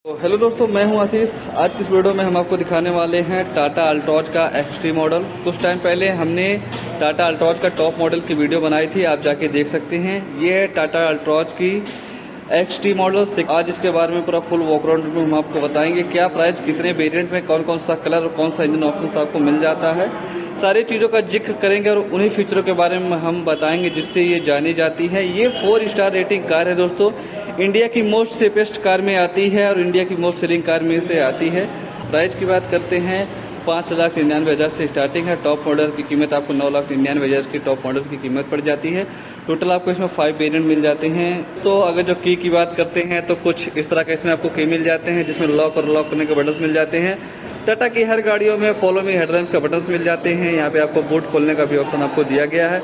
तो हेलो दोस्तों, मैं हूं आशीष। आज की इस वीडियो में हम आपको दिखाने वाले हैं टाटा अल्ट्रॉज का एक्सट्री मॉडल। कुछ टाइम पहले हमने टाटा अल्ट्रॉज का टॉप मॉडल की वीडियो बनाई थी, आप जाके देख सकते हैं। ये है टाटा अल्ट्रॉज की एक्सट्री मॉडल। आज इसके बारे में पूरा फुल वॉकअराउंड रिव्यू हम आपको बताएंगे। क्या प्राइस, कितने वेरिएंट में, कौन कौन सा कलर और कौन सा इंजन ऑप्शन आपको मिल जाता है, सारी चीज़ों का जिक्र करेंगे और उन्हीं फीचरों के बारे में हम बताएंगे जिससे ये जानी जाती है। ये 4 स्टार रेटिंग कार है दोस्तों। इंडिया की मोस्ट सेफेस्ट कार में आती है और इंडिया की मोस्ट सेलिंग कार में से आती है। प्राइस की बात करते हैं, 5,99,000 से स्टार्टिंग है। टॉप मॉडल की कीमत आपको 9,99,000 की टॉप मॉडल की कीमत पड़ जाती है। टोटल आपको इसमें 5 वेरिएंट मिल जाते हैं। तो अगर जो की बात करते हैं तो कुछ इस तरह का इसमें आपको की मिल जाते हैं, जिसमें लॉक और लॉक करने के बटन्स मिल जाते हैं। टाटा की हर गाड़ियों में फॉलो मी हेडलैम्प्स का बटन्स मिल जाते हैं। यहाँ पे आपको बूट खोलने का भी ऑप्शन आपको दिया गया है।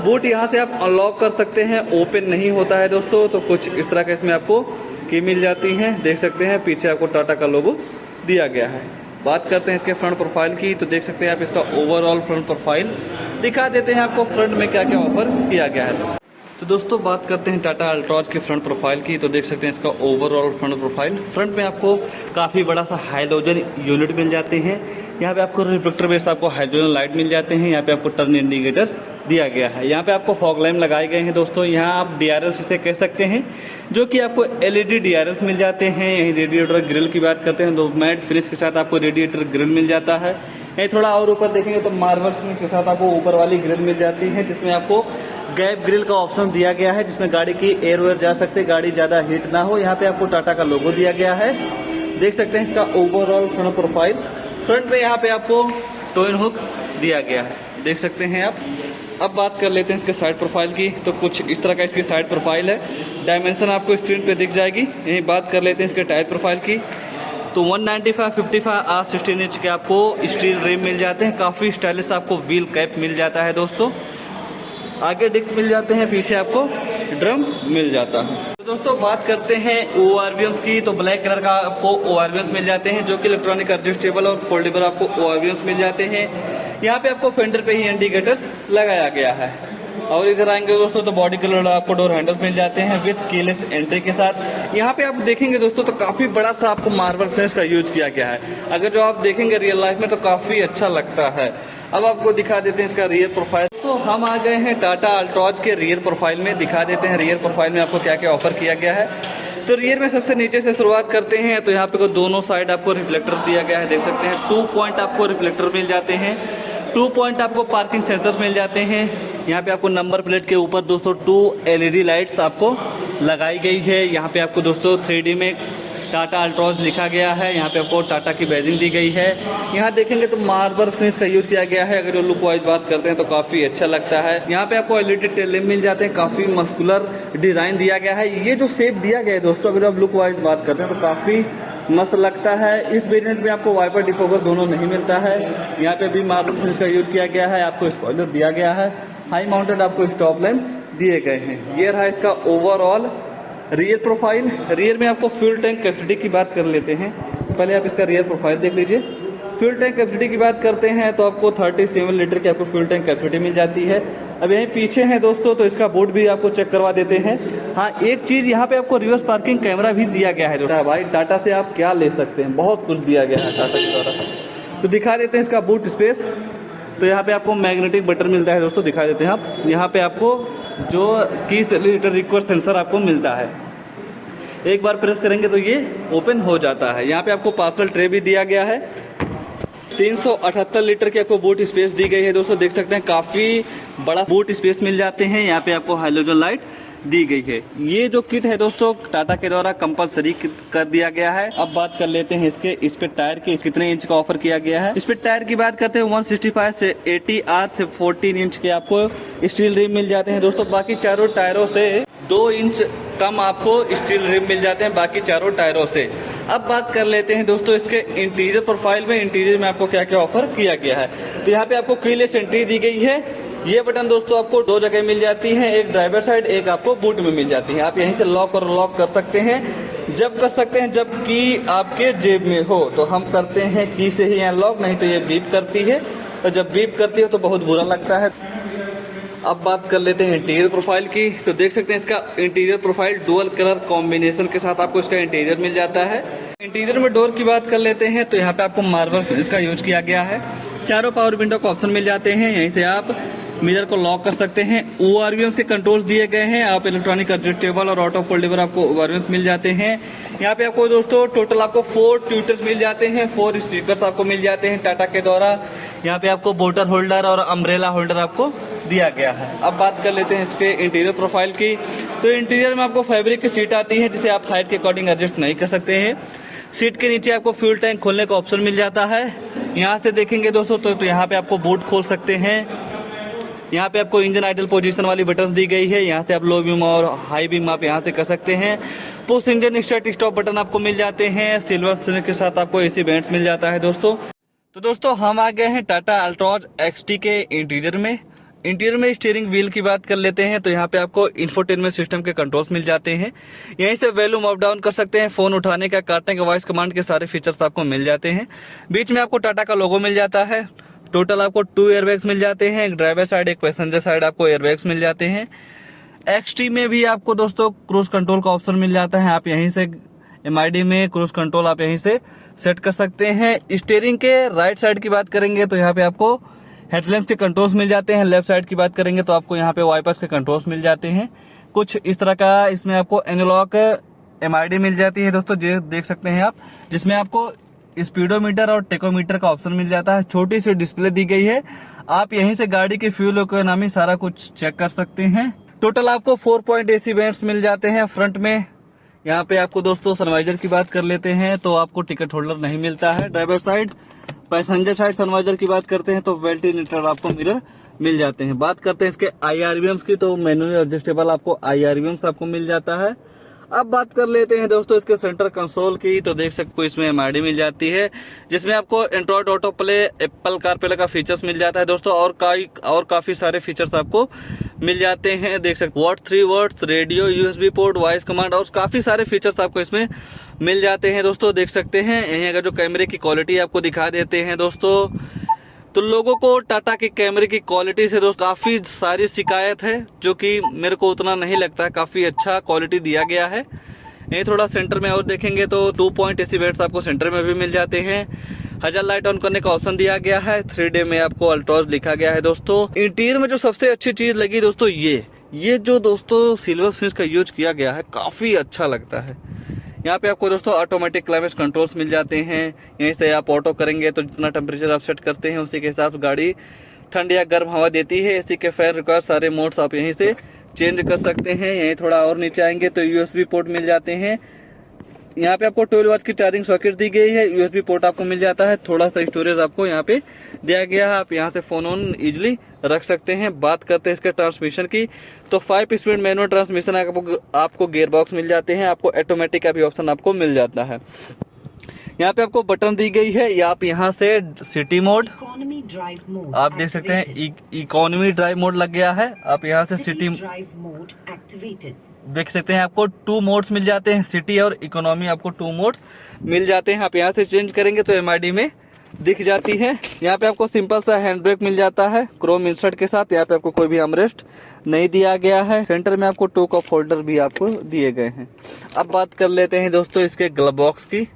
बूट यहाँ से आप अनलॉक कर सकते हैं, ओपन नहीं होता है दोस्तों। तो कुछ इस तरह का इसमें आपको की मिल जाती हैं, देख सकते हैं। पीछे आपको टाटा का लोगो दिया गया है। बात करते हैं इसके फ्रंट प्रोफाइल की, तो देख सकते हैं आप इसका ओवरऑल फ्रंट प्रोफाइल दिखा देते हैं आपको फ्रंट में क्या क्या ऑफर किया गया है। तो दोस्तों बात करते हैं टाटा अल्ट्रॉज के फ्रंट प्रोफाइल की, तो देख सकते हैं इसका ओवरऑल फ्रंट प्रोफाइल। फ्रंट में आपको काफ़ी बड़ा सा हाइड्रोजन यूनिट मिल जाते हैं। यहाँ पे आपको रिफ्लेक्टर बेस आपको हाइड्रोजन लाइट मिल जाते हैं। यहाँ पे आपको टर्न इंडिकेटर दिया गया है। यहाँ पे आपको फॉग लैम्प लगाए गए हैं दोस्तों। यहाँ आप DRLs इसे कह सकते हैं, जो कि आपको LED DRLs मिल जाते हैं। यहीं रेडिएटर ग्रिल की बात करते हैं तो मैट फिनिश के साथ आपको रेडिएटर ग्रिल मिल जाता है। यहीं थोड़ा और ऊपर देखेंगे तो मार्बल फिनिश के साथ आपको ऊपर वाली ग्रिल मिल जाती है, जिसमें आपको गैप ग्रिल का ऑप्शन दिया गया है, जिसमें गाड़ी की एयर वेयर जा सकते हैं, गाड़ी ज़्यादा हीट ना हो। यहाँ पे आपको टाटा का लोगो दिया गया है। देख सकते हैं इसका ओवरऑल फ्रंट प्रोफाइल। फ्रंट पे यहाँ पे आपको टोइन हुक दिया गया है, देख सकते हैं आप। अब बात कर लेते हैं इसके साइड प्रोफाइल की, तो कुछ इस तरह का इसकी साइड प्रोफाइल है। डायमेंशन आपको स्क्रीन पे दिख जाएगी। यहीं बात कर लेते हैं इसके टायर प्रोफाइल की, तो 195, 55 और 16 इंच के आपको स्टील रिम मिल जाते हैं। काफ़ी स्टाइलिश आपको व्हील कैप मिल जाता है दोस्तों। आगे डिस्क मिल जाते हैं, पीछे आपको ड्रम मिल जाता है। तो दोस्तों बात करते हैं ORVMs की, तो ब्लैक कलर का आपको ORVMs मिल जाते हैं, जो कि इलेक्ट्रॉनिक एडजस्टेबल और फोल्डेबल आपको ORVMs मिल जाते हैं। यहाँ पे आपको फेंडर पे ही इंडिकेटर्स लगाया गया है। और इधर आएंगे दोस्तों तो बॉडी कलर आपको डोर हैंडल्स मिल जाते हैं विद कीलेस एंट्री के साथ। यहाँ पे आप देखेंगे दोस्तों तो काफी बड़ा सा आपको मार्बल फिनिश का यूज किया गया है। अगर जो आप देखेंगे रियल लाइफ में तो काफी अच्छा लगता है। अब आपको दिखा देते हैं इसका रियर प्रोफाइल। तो हम आ गए हैं टाटा अल्ट्रॉज के रियर प्रोफाइल में। दिखा देते हैं रियर प्रोफाइल में आपको क्या क्या ऑफर किया गया है। तो रियर में सबसे नीचे से शुरुआत करते हैं, तो यहाँ पे दोनों साइड आपको रिफ्लेक्टर दिया गया है, देख सकते हैं। 2 पॉइंट आपको रिफ्लेक्टर मिल जाते हैं। 2 पॉइंट आपको पार्किंग सेंसर्स मिल जाते हैं। यहाँ पे आपको नंबर प्लेट के ऊपर दोस्तों 2 LED लाइट्स आपको लगाई गई है। यहाँ पे आपको दोस्तों 3D में टाटा अल्ट्रॉज लिखा गया है। यहाँ पे आपको टाटा की बैजिंग दी गई है। यहाँ देखेंगे तो मार्बल फिनिश का यूज किया गया है। अगर जो लुक वाइज बात करते हैं तो काफी अच्छा लगता है। यहाँ पे आपको LED टेल लैंप मिल जाते हैं। काफी मस्कुलर डिजाइन दिया गया है। ये जो शेप दिया गया है दोस्तों, अगर आप लुक वाइज बात करते हैं तो काफी मस्त लगता है। इस वेरिएंट में आपको वाइपर डिफोगर दोनों नहीं मिलता है। यहाँ पे भी मार्बल फिनिश का यूज किया गया है। आपको स्पॉइलर दिया गया है। हाई माउंटेड आपको स्टॉप लैंप दिए गए हैं। ये रहा इसका ओवरऑल रियर प्रोफाइल। रियर में आपको फ्यूल टैंक कैपेसिटी की बात कर लेते हैं। पहले आप इसका रियर प्रोफाइल देख लीजिए। फ्यूल टैंक कैपेसिटी की बात करते हैं तो आपको 37 लीटर की आपको फ्यूल टैंक कैपेसिटी मिल जाती है। अब यहीं पीछे है दोस्तों तो इसका बोर्ड भी आपको चेक करवा देते हैं। हाँ, एक चीज यहाँ पे आपको रिवर्स पार्किंग कैमरा भी दिया गया है। दोस्तों भाई टाटा से आप क्या ले सकते हैं, बहुत कुछ दिया गया है टाटा के द्वारा। तो दिखा देते हैं इसका बूट स्पेस। तो यहाँ पे आपको मैग्नेटिक बटन मिलता है दोस्तों, दिखा देते हैं आप। यहाँ पे आपको जो की लीटर रिक्वेस्ट सेंसर आपको मिलता है, एक बार प्रेस करेंगे तो ये ओपन हो जाता है। यहाँ पे आपको पार्सल ट्रे भी दिया गया है। 378 लीटर की आपको बूट स्पेस दी गई है दोस्तों, देख सकते हैं। काफी बड़ा बूट स्पेस मिल जाते हैं। यहाँ पे आपको हाइड्रोजन लाइट दी गई है। ये जो किट है दोस्तों टाटा के द्वारा कंपलसरी कर दिया गया है। अब बात कर लेते हैं इसके इस पे टायर के कितने इंच का ऑफर किया गया है। इस पे टायर की बात करते हैं 165 से 80R से 14 इंच के आपको स्टील रिम मिल जाते हैं दोस्तों। बाकी चारों टायरों से 2 इंच कम आपको स्टील रिम मिल जाते हैं बाकी चारों टायरों से। अब बात कर लेते हैं दोस्तों इसके इंटीरियर प्रोफाइल में। इंटीरियर में आपको क्या क्या ऑफर किया गया है। तो यहाँ पे आपको कीलेस एंट्री दी गई है। ये बटन दोस्तों आपको 2 जगह मिल जाती हैं, एक ड्राइवर साइड, एक आपको बूट में मिल जाती है। आप यहीं से लॉक और लॉक कर सकते हैं। जब कर सकते हैं जब की आपके जेब में हो, तो हम करते हैं की से ही अनलॉक, नहीं तो ये बीप करती है। और जब बीप करती है तो बहुत बुरा लगता है। अब बात कर लेते हैं इंटीरियर प्रोफाइल की। तो देख सकते हैं इसका interior profile dual colour combination के साथ आपको इसका इंटीरियर मिल जाता है। इंटीरियर में डोर की बात कर लेते हैं तो यहाँ पे आपको मार्बल फिनिश का यूज किया गया है। चारों पावर विंडो का ऑप्शन मिल जाते हैं। यहीं से आप मिरर को लॉक कर सकते हैं। ORVMs के कंट्रोल्स दिए गए हैं। आप इलेक्ट्रॉनिक एडजस्टेबल और ऑटो फोल्डेबल आपको ORVMs मिल जाते हैं। यहाँ पे आपको दोस्तों टोटल आपको 4 ट्यूटर्स मिल जाते हैं, 4 स्पीकर्स आपको मिल जाते हैं टाटा के द्वारा। यहाँ पे आपको बोटल होल्डर और अम्ब्रेला होल्डर आपको दिया गया है। अब बात कर लेते हैं इसके इंटीरियर प्रोफाइल की। तो इंटीरियर में आपको फैब्रिक की सीट आती है जिसे आप हाइट के अकॉर्डिंग एडजस्ट नहीं कर सकते हैं। सीट के नीचे आपको फ्यूल टैंक खोलने का ऑप्शन मिल जाता है। यहाँ से देखेंगे दोस्तों तो यहाँ पे आपको बूट खोल सकते हैं। यहाँ पे आपको इंजन आइडल पोजीशन वाली बटन दी गई है। यहाँ से आप लो बीम और हाई बीम आप यहाँ से कर सकते हैं। Push engine start stop button आपको मिल जाते हैं। सिल्वर स्क्रीन के साथ आपको AC वेंट्स मिल जाता है दोस्तों। तो दोस्तों हम आ गए हैं टाटा अल्ट्रॉज XT के इंटीरियर में। इंटीरियर में स्टीयरिंग व्हील की बात कर लेते हैं तो यहाँ पे आपको इंफोटेनमेंट सिस्टम के कंट्रोल्स मिल जाते हैं। यहीं से वॉल्यूम अप डाउन कर सकते हैं। फोन उठाने का, काटने का, वॉइस कमांड के सारे फीचर्स आपको मिल जाते हैं। बीच में आपको टाटा का लोगो मिल जाता है। टोटल आपको 2 एयरबैग्स मिल जाते हैं, एक ड्राइवर साइड एक पैसेंजर साइड आपको एयरबैग्स मिल जाते हैं। XT में भी आपको दोस्तों क्रूज कंट्रोल का ऑप्शन मिल जाता है। आप यहीं से MID में क्रूज कंट्रोल आप यहीं से सेट कर सकते हैं। स्टीयरिंग के राइट साइड की बात करेंगे तो यहाँ पे आपको हेडलैम्प के कंट्रोल्स मिल जाते हैं। लेफ्ट साइड की बात करेंगे तो आपको यहाँ पे वाइपर्स के कंट्रोल्स मिल जाते हैं। कुछ इस तरह का इसमें आपको एनालॉग MID मिल जाती है दोस्तों, जो देख सकते हैं आप, जिसमें आपको स्पीडोमीटर और टेकोमीटर का ऑप्शन मिल जाता है। छोटी सी डिस्प्ले दी गई है। आप यहीं से गाड़ी के फ्यूल इकोनॉमी सारा कुछ चेक कर सकते हैं। टोटल आपको 4 पॉइंट AC वेंट्स मिल जाते हैं फ्रंट में। यहाँ पे आपको दोस्तों सनवाइजर की बात कर लेते हैं तो आपको टिकट होल्डर नहीं मिलता है driver side. Passenger side sun visor की बात करते हैं तो वेल्ट इन आपको मिरर मिल जाते हैं। बात करते हैं इसके IRVMs की तो मैनुअली एडजस्टेबल आपको IRVMs आपको मिल जाता है। अब बात कर लेते हैं दोस्तों इसके सेंटर कंसोल की। तो देख सकते हो इसमें MID मिल जाती है, जिसमें आपको Android auto play, Apple CarPlay का फीचर्स मिल जाता है दोस्तों, और काफी सारे फीचर्स आपको मिल जाते हैं। देख सकते हो 3 words, radio, USB port, voice command और काफी सारे फीचर्स आपको इसमें मिल जाते हैं दोस्तों। देख सकते हैं यहीं अगर जो कैमरे की क्वालिटी आपको दिखा देते हैं दोस्तों, तो लोगों को टाटा के कैमरे की क्वालिटी से दोस्तों काफी सारी शिकायत है, जो कि मेरे को उतना नहीं लगता है। काफी अच्छा क्वालिटी दिया गया है। यही थोड़ा सेंटर में और देखेंगे तो 2 पॉइंट AC वेंट्स आपको सेंटर में भी मिल जाते हैं। हजार लाइट ऑन करने का ऑप्शन दिया गया है। 3D में आपको अल्ट्रॉज लिखा गया है दोस्तों। इंटीरियर में जो सबसे अच्छी चीज लगी दोस्तों ये जो दोस्तों सिल्वर फिनिश का यूज किया गया है, काफी अच्छा लगता है। यहाँ पे आपको दोस्तों ऑटोमेटिक क्लाइमेट कंट्रोल्स मिल जाते हैं। यहीं से आप ऑटो करेंगे तो जितना टेम्परेचर आप सेट करते हैं उसी के हिसाब से गाड़ी ठंड या गर्म हवा देती है। इसी के फैन रिक्वायर सारे मोड्स आप यहीं से चेंज कर सकते हैं। यहीं थोड़ा और नीचे आएंगे तो USB पोर्ट मिल जाते हैं। यहाँ पे आपको 12 वाट की चार्जिंग सॉकेट दी गई है। USB पोर्ट आपको मिल जाता है। थोड़ा सा स्टोरेज आपको यहाँ पे दिया गया है। आप यहाँ से फोन ऑन इजिली रख सकते हैं। बात करते हैं इसके ट्रांसमिशन की तो 5 स्पीड मैनुअल ट्रांसमिशन आपको गियर बॉक्स मिल जाते हैं। आपको ऑटोमेटिक का भी ऑप्शन आपको मिल जाता है। यहाँ पे आपको बटन दी गई है। आप यहाँ से सिटी मोड, आप देख सकते हैं इकोनॉमी ड्राइव मोड लग गया है। आप यहाँ से सिटी ड्राइव मोड एक्टिवेटेड देख सकते हैं। आपको 2 मोड्स मिल जाते हैं, सिटी और इकोनॉमी, आपको 2 मोड्स मिल जाते हैं। आप यहाँ से चेंज करेंगे तो MID में दिख जाती है। यहाँ पे आपको सिंपल सा हैंड ब्रेक मिल जाता है क्रोम इंसर्ट के साथ। यहाँ पे आपको कोई भी आर्मरेस्ट नहीं दिया गया है। सेंटर में आपको 2 कप होल्डर भी आपको दिए गए हैं। अब बात कर लेते हैं दोस्तों इसके ग्लव बॉक्स की।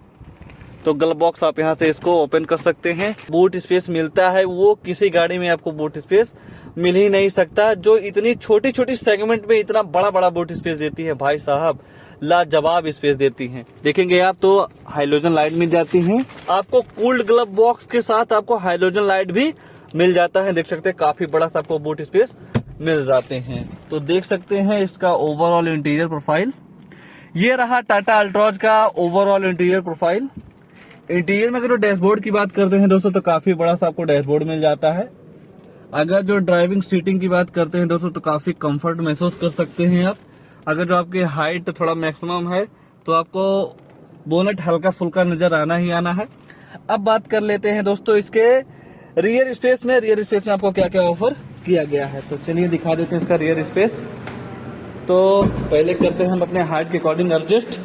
तो ग्लव बॉक्स आप यहाँ से इसको ओपन कर सकते हैं। बूट स्पेस मिलता है, वो किसी गाड़ी में आपको बूट स्पेस मिल ही नहीं सकता, जो इतनी छोटी छोटी सेगमेंट में इतना बड़ा बड़ा बूट स्पेस देती है। भाई साहब लाजवाब स्पेस देती हैं। देखेंगे आप तो हाइलोजन लाइट मिल जाती हैं। आपको कूल्ड ग्लव बॉक्स के साथ आपको हाइलोजन लाइट भी मिल जाता है। देख सकते हैं काफी बड़ा सा आपको बूट स्पेस मिल जाते हैं। तो देख सकते हैं इसका ओवरऑल इंटीरियर प्रोफाइल। ये रहा टाटा अल्ट्रॉज का ओवरऑल इंटीरियर प्रोफाइल। इंटीरियर में अगर डैशबोर्ड की बात करते हैं दोस्तों तो काफी बड़ा सा आपको डैशबोर्ड मिल जाता है। अगर जो ड्राइविंग सीटिंग की बात करते हैं दोस्तों तो काफी कंफर्ट महसूस कर सकते हैं आप। अगर जो आपकी हाइट थोड़ा मैक्सिमम है तो आपको बोनेट हल्का फुल्का नजर आना ही आना है। अब बात कर लेते हैं दोस्तों इसके रियर स्पेस में। रियर स्पेस में आपको क्या क्या ऑफर किया गया है तो चलिए दिखा देते हैं इसका रियर स्पेस। तो पहले करते हैं हम अपने हाइट के अकॉर्डिंग एडजस्ट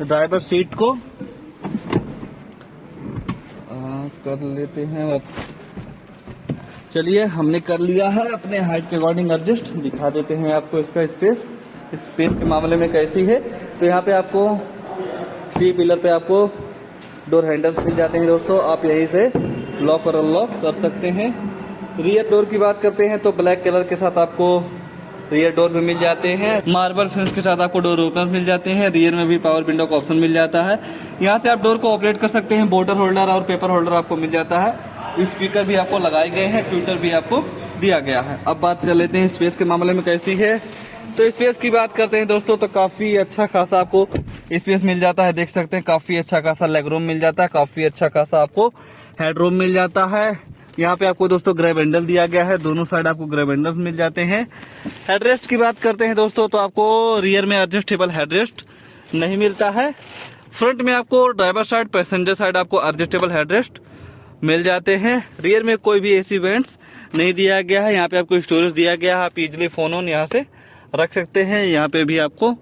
ड्राइवर सीट को कर लेते हैं। चलिए हमने कर लिया है अपने हाइट के अकॉर्डिंग एडजस्ट। दिखा देते हैं आपको इसका स्पेस। स्पेस के मामले में कैसी है, तो यहाँ पे आपको सी पिलर पे आपको डोर हैंडल्स मिल जाते हैं दोस्तों। आप यहीं से लॉक और अनलॉक कर सकते हैं। रियर डोर की बात करते हैं तो ब्लैक कलर के साथ आपको रियर डोर भी मिल जाते हैं। मार्बल फिनिश के साथ आपको डोर ओपनर मिल जाते हैं। रियर में भी पावर विंडो का ऑप्शन मिल जाता है। यहाँ से आप डोर को ऑपरेट कर सकते हैं। बोतल होल्डर और पेपर होल्डर आपको मिल जाता है। स्पीकर भी आपको लगाए गए हैं, ट्विटर भी आपको दिया गया है। अब बात कर लेते हैं स्पेस के मामले में कैसी है। तो स्पेस की बात करते हैं दोस्तों तो काफी अच्छा खासा आपको स्पेस मिल जाता है। देख सकते हैं काफी अच्छा खासा लेग रूम मिल जाता है। काफी अच्छा खासा आपको हेड रूम मिल जाता है। यहाँ पे आपको दोस्तों ग्रैब हैंडल दिया गया है। दोनों साइड आपको ग्रैब हैंडल्स मिल जाते हैं। हेडरेस्ट की बात करते हैं दोस्तों तो आपको रियर में एडजस्टेबल हेडरेस्ट नहीं मिलता है। फ्रंट में आपको ड्राइवर साइड, पैसेंजर साइड आपको एडजस्टेबल हेडरेस्ट मिल जाते हैं। रियर में कोई भी एसी वेंट्स नहीं दिया गया है। यहाँ पे आपको स्टोरेज दिया गया है। आप इजिली फोन ऑन यहाँ से रख सकते हैं। यहाँ पे भी आपको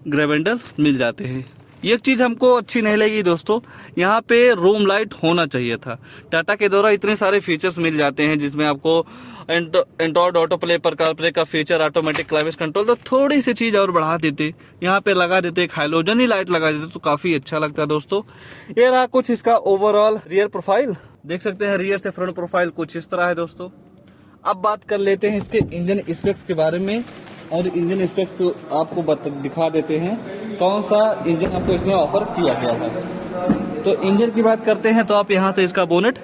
ग्रैब हैंडल मिल जाते हैं। एक चीज हमको अच्छी नहीं लगी दोस्तों, यहाँ पे रूम लाइट होना चाहिए था। टाटा के द्वारा इतने सारे फीचर्स मिल जाते हैं जिसमें आपको एंड्रॉइड ऑटो प्ले पर कारप्ले का फीचर, ऑटोमेटिक क्लाइमेट कंट्रोल, तो थोड़ी सी चीज और बढ़ा देते, यहाँ पे लगा देते, एक हाइलोजन ही लाइट लगा देते तो काफी अच्छा लगता है दोस्तों। ये रहा कुछ इसका ओवरऑल रियर प्रोफाइल। देख सकते हैं रियर से फ्रंट प्रोफाइल कुछ इस तरह है दोस्तों। अब बात कर लेते हैं इसके इंजन स्पेक्स के बारे में और इंजन स्पेक्स को आपको दिखा देते हैं कौन सा इंजन आपको इसमें ऑफर किया गया है। तो इंजन की बात करते हैं तो आप यहां से इसका बोनेट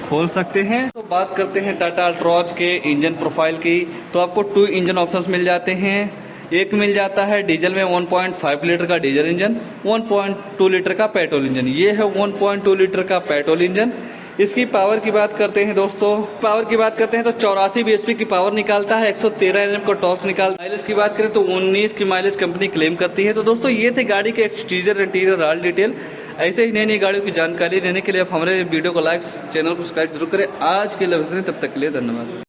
खोल सकते हैं। तो बात करते हैं टाटा अल्ट्रोज के इंजन प्रोफाइल की, तो आपको 2 इंजन ऑप्शंस मिल जाते हैं। एक मिल जाता है डीजल में 1.5 लीटर का डीजल इंजन, 1.2 लीटर का पेट्रोल इंजन। ये है 1.2 लीटर का पेट्रोल इंजन। इसकी पावर की बात करते हैं दोस्तों, पावर की बात करते हैं तो 84 bhp की पावर निकालता है, 113 Nm का टॉर्क निकालता है। माइलेज की बात करें तो 19 की माइलेज कंपनी क्लेम करती है। तो दोस्तों ये थे गाड़ी के एक्सटीरियर इंटीरियर ऑल डिटेल। ऐसे ही नई नई गाड़ियों की जानकारी लेने के लिए आप हमारे वीडियो को लाइक, चैनल को सब्सक्राइब जरूर करें। आज के लिए तब तक के लिए धन्यवाद।